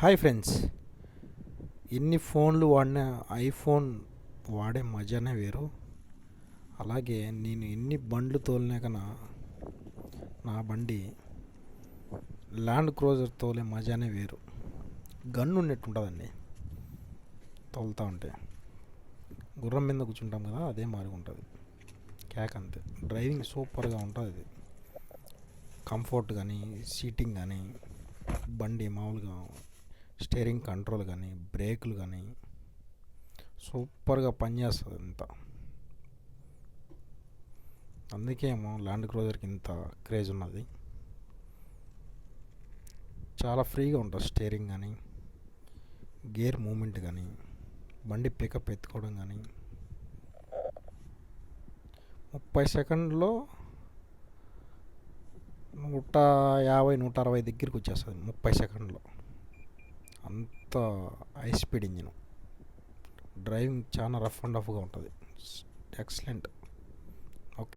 Hi friends, ఎన్ని ఫోన్లు వాడినా ఐఫోన్ వాడే మజానే వేరు. అలాగే నేను ఎన్ని బండ్లు తోలినా కన్నా నా బండి ల్యాండ్ క్రూజర్ తోలే మజానే వేరు. గన్ను ఉన్నట్టు ఉంటుందండి తోలుతూ ఉంటే. గుర్రం మీద కూర్చుంటాం కదా, అదే మాదిరిగా ఉంటుంది. క్యాక్ అంతే. డ్రైవింగ్ సూపర్గా ఉంటుంది. ఇది కంఫర్ట్ కానీ, సీటింగ్ కానీ, బండి మామూలుగా స్టీరింగ్ కంట్రోల్ కానీ, బ్రేకులు కానీ సూపర్గా పనిచేస్తుంది అంతా. అందుకేమో ల్యాండ్ క్రూజర్కి ఇంత క్రేజ్ ఉన్నది. చాలా ఫ్రీగా ఉంటుంది స్టీరింగ్ కానీ, గేర్ మూమెంట్ కానీ, బండి పికప్ ఎత్తుకోవడం కానీ. 30 సెకండ్లో 150-160 దగ్గరికి వచ్చేస్తుంది 30 సెకండ్లో. అంత హై స్పీడ్ ఇంజిన్. డ్రైవింగ్ చాలా రఫ్ అండ్ టఫ్గా ఉంటుంది. ఎక్సలెంట్.